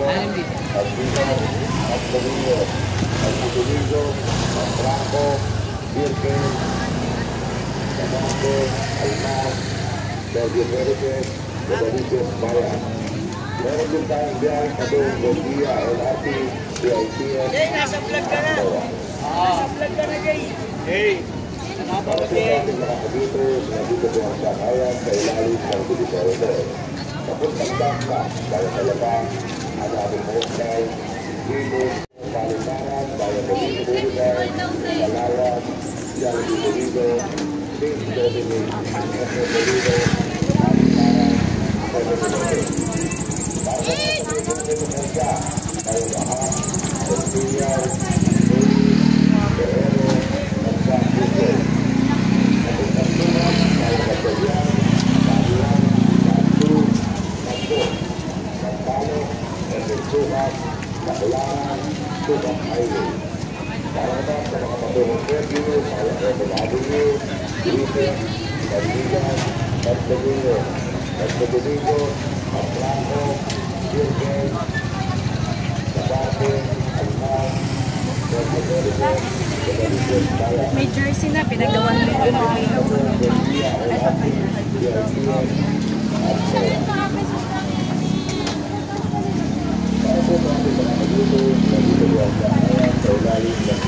Albino, Magdalino, Domingo, Franco, Virgen, Tamante, Almas, Sergio Pérez, Rodríguez Bayan. Meron din tayong biyahe katong Bolivia, LRT, PITS. Jay, nasa vlog ka na. Nasa vlog ka na, Jay. Hey. Para sa ating mga kabito, sinabito ko ang sakayan sa ilalim ng Pilipino. Kapuntang Dangka, Bayan Talabang, ang aming Mokay, Sintino, Palimaran, Bayan Bolivia, Bulgar, Malawan, Yan Bolivia, St. Dominic, Metro Bolivia, Palimaran, Puerto Bolivia. Para sa mga kabito ng Kaya, Bayan Bahang, Portillar, Nuri, Guerrero, at San Jose. Kapuntang Tumas, Bayan Batalyan, Bayan, Bantu, Manto, Palo, Sukat, Kakulangan, Sukat Highway. Para naman sa mga patungong Sergio, Bayan Rebel Avenue, Griffin, Bandigan, Domingo, Atlanco, Virgen, Sabate, Almas, Sergio Pérez, Rodríguez Bayan. May jersey na, pinagawan rin ko na may logo. Para po sa ating mga kagulo, nandito po ang sa ilalim ng